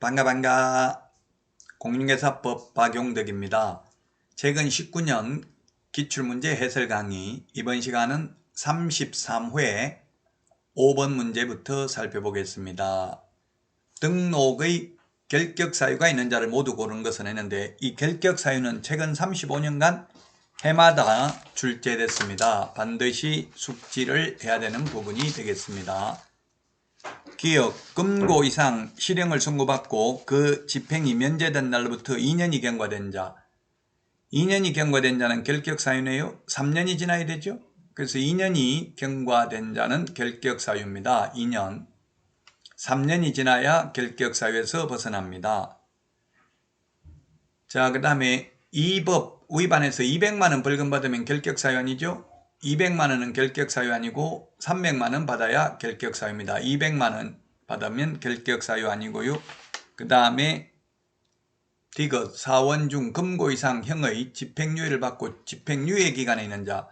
반가. 공인중개사법 박용덕입니다. 최근 19년 기출문제 해설 강의, 이번 시간은 33회 5번 문제부터 살펴보겠습니다. 등록의 결격사유가 있는 자를 모두 고르는 것은 했는데, 이 결격사유는 최근 35년간 해마다 출제됐습니다. 반드시 숙지를 해야 되는 부분이 되겠습니다. 기억, 금고 이상 실형을 선고받고 그 집행이 면제된 날로부터 2년이 경과된 자. 2년이 경과된 자는 결격사유네요. 3년이 지나야 되죠. 그래서 2년이 경과된 자는 결격사유입니다. 2년. 3년이 지나야 결격사유에서 벗어납니다. 자, 그 다음에 이 법 위반해서 200만 원 벌금 받으면 결격사유 아니죠? 200만 원은 결격사유 아니고 300만 원 받아야 결격사유입니다. 200만 원 받으면 결격사유 아니고요. 그 다음에 디귿 4원 중 금고 이상 형의 집행유예를 받고 집행유예 기간에 있는 자.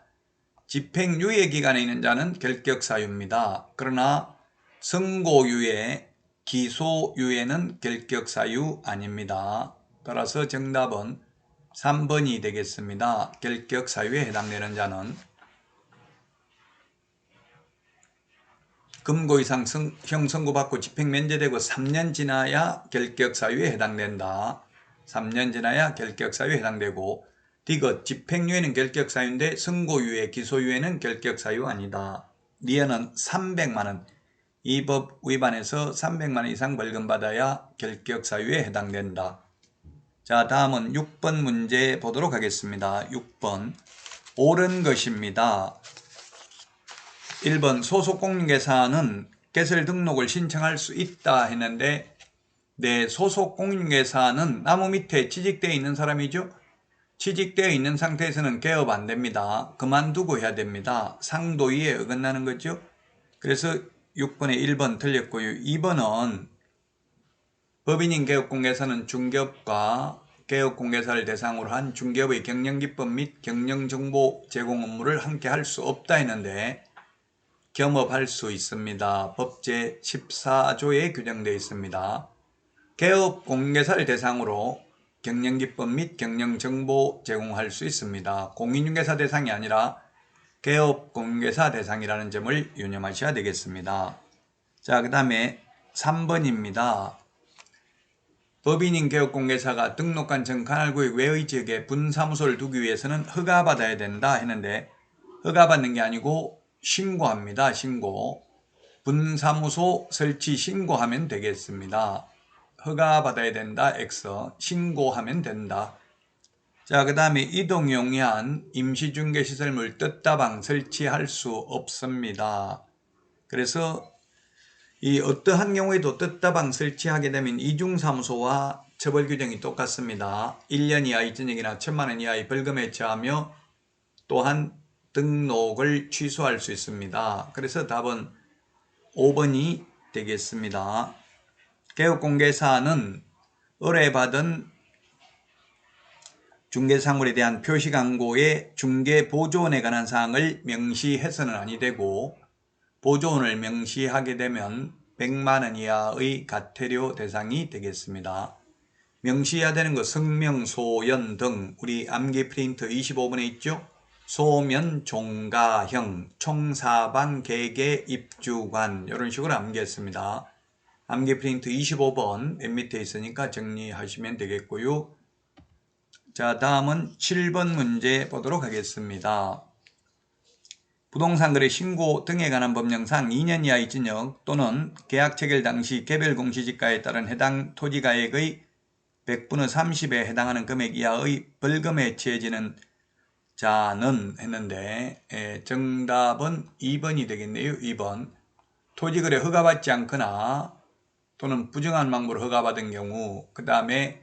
집행유예 기간에 있는 자는 결격사유입니다. 그러나 선고유예, 기소유예는 결격사유 아닙니다. 따라서 정답은 3번이 되겠습니다. 결격사유에 해당되는 자는 금고 이상 형 선고받고 집행 면제되고 3년 지나야 결격사유에 해당된다. 3년 지나야 결격사유에 해당되고, 디귿 집행유예는 결격사유인데 선고유예, 기소유예는 결격사유 아니다. 리언은 300만 원. 이 법 위반해서 300만 원 이상 벌금 받아야 결격사유에 해당된다. 자, 다음은 6번 문제 보도록 하겠습니다. 6번. 옳은 것입니다. 1번 소속공인중개사는 개설 등록을 신청할 수 있다 했는데, 네, 소속공인중개사는 나무 밑에 취직되어 있는 사람이죠. 취직되어 있는 상태에서는 개업 안 됩니다. 그만두고 해야 됩니다. 상도위에 어긋나는 거죠. 그래서 6번에 1번 틀렸고요. 2번은 법인인 개업공개사는 중개업과 개업공개사를 대상으로 한 중개업의 경영기법 및 경영정보 제공 업무를 함께 할 수 없다 했는데, 겸업할 수 있습니다. 법제 14조에 규정되어 있습니다. 개업공개사를 대상으로 경영기법 및 경영정보 제공할 수 있습니다. 공인중개사 대상이 아니라 개업공개사 대상이라는 점을 유념하셔야 되겠습니다. 자, 그 다음에 3번입니다. 법인인 개업공개사가 등록한 전 관할구역 외의 지역에 분사무소를 두기 위해서는 허가받아야 된다 했는데, 허가받는 게 아니고 신고합니다. 신고. 분사무소 설치 신고하면 되겠습니다. 허가받아야 된다. X. 신고하면 된다. 자, 그 다음에 이동용이한 임시중개시설물 뜻다방 설치할 수 없습니다. 그래서 이 어떠한 경우에도 뜻다방 설치하게 되면 이중사무소와 처벌 규정이 똑같습니다. 1년 이하의 징역이나 1,000만 원 이하의 벌금에 처하며 또한 등록을 취소할 수 있습니다. 그래서 답은 5번이 되겠습니다. 개업공개사는 의뢰받은 중개사물에 대한 표시광고에 중개보조원에 관한 사항을 명시해서는 아니 되고, 보조원을 명시하게 되면 100만 원 이하의 과태료 대상이 되겠습니다. 명시해야 되는 것 성명, 소연 등 우리 암기 프린트 25번에 있죠? 소면, 종가형, 총사반, 계계, 입주관 이런 식으로 암기했습니다. 암기 프린트 25번 맨 밑에 있으니까 정리하시면 되겠고요. 자, 다음은 7번 문제 보도록 하겠습니다. 부동산 거래 신고 등에 관한 법령상 2년 이하의 징역 또는 계약 체결 당시 개별 공시지가에 따른 해당 토지가액의 100분의 30에 해당하는 금액 이하의 벌금에 처해지는 자는 했는데, 정답은 2번이 되겠네요. 2번. 토지거래 허가받지 않거나 또는 부정한 방법으로 허가받은 경우, 그 다음에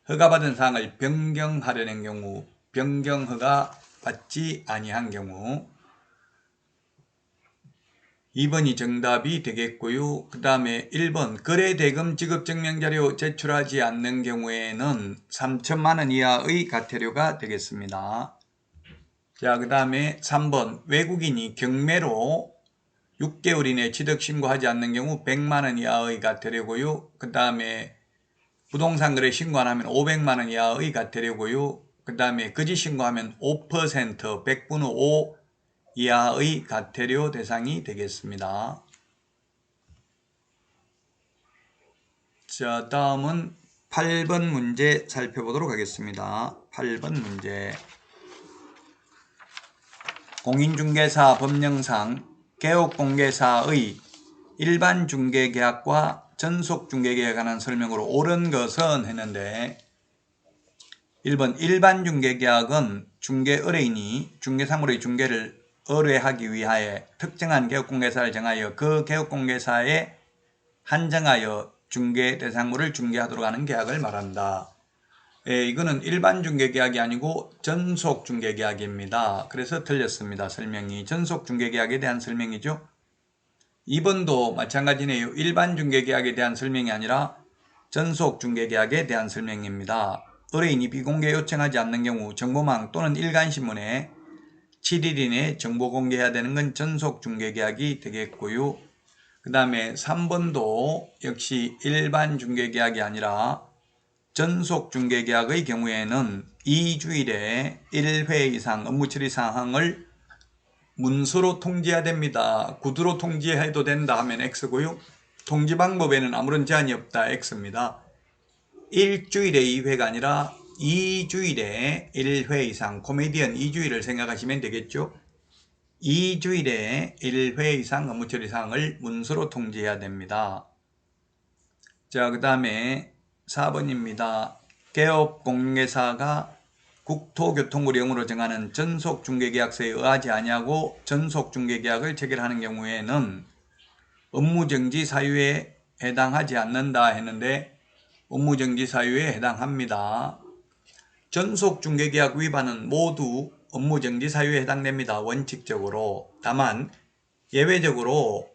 허가받은 사항을 변경하려는 경우, 변경 허가 받지 아니한 경우, 2번이 정답이 되겠고요. 그 다음에 1번 거래대금 지급증명자료 제출하지 않는 경우에는 3천만 원 이하의 과태료가 되겠습니다. 자, 그 다음에 3번 외국인이 경매로 6개월 이내 취득신고하지 않는 경우 100만 원 이하의 과태료고요. 그 다음에 부동산 거래 신고 안 하면 500만 원 이하의 과태료고요. 그 다음에 거짓 신고하면 5% 100분의 5 이하의 과태료 대상이 되겠습니다. 자, 다음은 8번 문제 살펴보도록 하겠습니다. 8번 문제. 공인중개사 법령상 개업공개사의 일반 중개계약과 전속중개계약에 관한 설명으로 옳은 것은 했는데 1번 일반 중개계약은 중개 의뢰인이 중개사물의 중개를 의뢰하기 위하여 특정한 개업공개사를 정하여 그 개업공개사에 한정하여 중개 대상물을 중개하도록 하는 계약을 말한다. 이거는 일반 중개계약이 아니고 전속 중개계약입니다. 그래서 틀렸습니다. 설명이. 전속 중개계약에 대한 설명이죠. 2번도 마찬가지네요. 일반 중개계약에 대한 설명이 아니라 전속 중개계약에 대한 설명입니다. 의뢰인이 비공개 요청하지 않는 경우 정보망 또는 일간신문에 7일 이내에 정보 공개해야 되는 건 전속 중개계약이 되겠고요. 그 다음에 3번도 역시 일반 중개계약이 아니라 전속 중개계약의 경우에는 2주일에 1회 이상 업무 처리 사항을 문서로 통지해야 됩니다. 구두로 통지해도 된다 하면 X고요. 통지 방법에는 아무런 제한이 없다 X입니다. 일주일에 2회가 아니라 2주일에 1회 이상, 코미디언 2주일을 생각하시면 되겠죠. 2주일에 1회 이상 업무 처리 사항을 문서로 통지해야 됩니다. 자, 그 다음에 4번입니다. 개업공개사가 국토교통부 령으로 정하는 전속중개계약서에 의하지 아니하고 전속중개계약을 체결하는 경우에는 업무정지 사유에 해당하지 않는다 했는데 업무정지 사유에 해당합니다. 전속중개계약 위반은 모두 업무정지 사유에 해당됩니다. 원칙적으로. 다만 예외적으로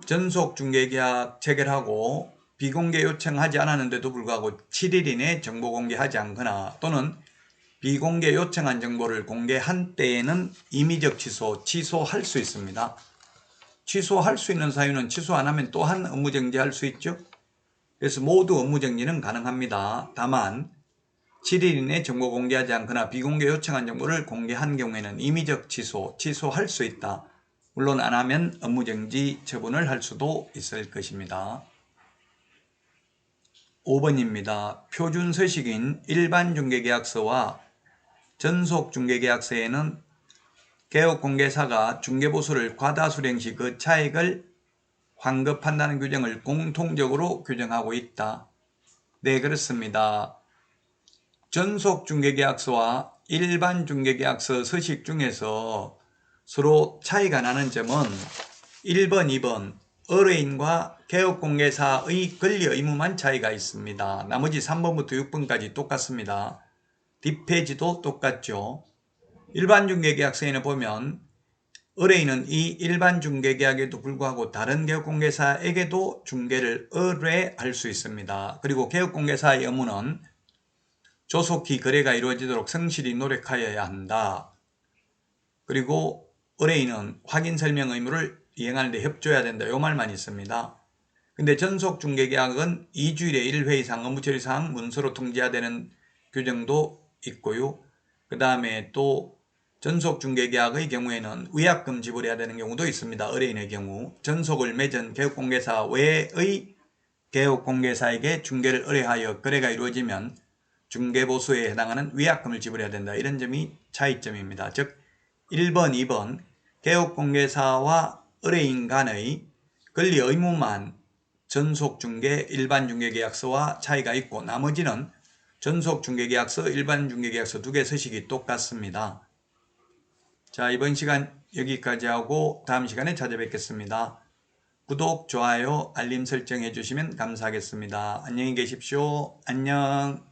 전속중개계약 체결하고 비공개 요청하지 않았는데도 불구하고 7일 이내 정보 공개하지 않거나 또는 비공개 요청한 정보를 공개한 때에는 임의적 취소할 수 있습니다. 취소할 수 있는 사유는 취소 안 하면 또한 업무정지할 수 있죠. 그래서 모두 업무정지는 가능합니다. 다만 7일 이내 정보 공개하지 않거나 비공개 요청한 정보를 공개한 경우에는 임의적 취소할 수 있다. 물론 안 하면 업무정지 처분을 할 수도 있을 것입니다. 5번입니다. 표준서식인 일반중개계약서와 전속중개계약서에는 개업공개사가 중개보수를 과다수령 시 그 차액을 환급한다는 규정을 공통적으로 규정하고 있다. 네, 그렇습니다. 전속중개계약서와 일반중개계약서 서식 중에서 서로 차이가 나는 점은 1번, 2번 의뢰인과 개업공개사의 권리 의무만 차이가 있습니다. 나머지 3번부터 6번까지 똑같습니다. 뒷페이지도 똑같죠. 일반중개계약서에는 보면 의뢰인은 이 일반중개계약에도 불구하고 다른 개업공개사에게도 중개를 의뢰할 수 있습니다. 그리고 개업공개사의 의무는 조속히 거래가 이루어지도록 성실히 노력하여야 한다. 그리고 의뢰인은 확인설명 의무를 이행하는 데 협조해야 된다. 이 말만 있습니다. 근데 전속중개계약은 2주일에 1회 이상 업무처리사항 문서로 통지해야 되는 규정도 있고요. 그 다음에 또 전속중개계약의 경우에는 위약금 지불해야 되는 경우도 있습니다. 의뢰인의 경우. 전속을 맺은 개업공개사 외의 개업공개사에게 중개를 의뢰하여 거래가 이루어지면 중개보수에 해당하는 위약금을 지불해야 된다. 이런 점이 차이점입니다. 즉 1번, 2번 개업공개사와 의뢰인 간의 권리 의무만 전속중개, 일반중개계약서와 차이가 있고 나머지는 전속중개계약서, 일반중개계약서 두 개 서식이 똑같습니다. 자, 이번 시간 여기까지 하고 다음 시간에 찾아뵙겠습니다. 구독, 좋아요, 알림 설정해 주시면 감사하겠습니다. 안녕히 계십시오. 안녕.